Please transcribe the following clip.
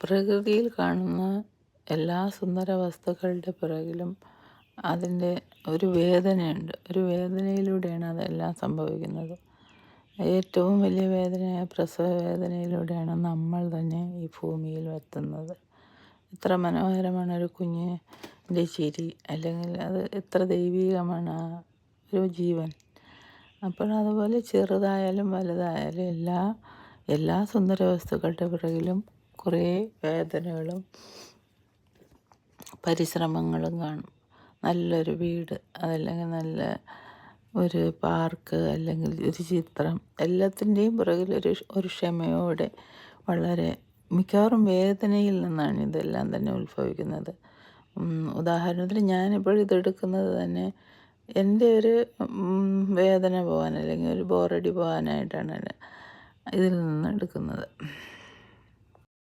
പ്രകൃതിയിൽ കാണുന്ന എല്ലാ സുന്ദര വസ്തുക്കളുടെ പിറകിലും അതിൻ്റെ ഒരു വേദനയുണ്ട്. ഒരു വേദനയിലൂടെയാണ് അതെല്ലാം സംഭവിക്കുന്നത്. ഏറ്റവും വലിയ വേദനയായ പ്രസവ വേദനയിലൂടെയാണ് നമ്മൾ തന്നെ ഈ ഭൂമിയിൽ എത്തുന്നത്. എത്ര മനോഹരമാണ് ഒരു കുഞ്ഞിൻ്റെ ചിരി, അല്ലെങ്കിൽ അത് എത്ര ദൈവീകമാണ് ആ ഒരു ജീവൻ. അപ്പോൾ അതുപോലെ ചെറുതായാലും വലുതായാലും എല്ലാ സുന്ദര വസ്തുക്കളുടെ പിറകിലും കുറേ വേദനകളും പരിശ്രമങ്ങളും കാണും. നല്ലൊരു വീട്, അതല്ലെങ്കിൽ നല്ല ഒരു പാർക്ക്, അല്ലെങ്കിൽ ഒരു ചിത്രം, എല്ലാത്തിൻ്റെയും പുറകിൽ ഒരു ക്ഷമയോടെ വളരെ മിക്കവാറും വേദനയിൽ നിന്നാണ് ഇതെല്ലാം തന്നെ ഉത്ഭവിക്കുന്നത്. ഉദാഹരണത്തിന് ഞാനിപ്പോൾ ഇതെടുക്കുന്നത് തന്നെ എൻ്റെ ഒരു വേദന പോകാൻ, അല്ലെങ്കിൽ ഒരു ബോറടി പോകാനായിട്ടാണ് ഇതിൽ നിന്ന് എടുക്കുന്നത്.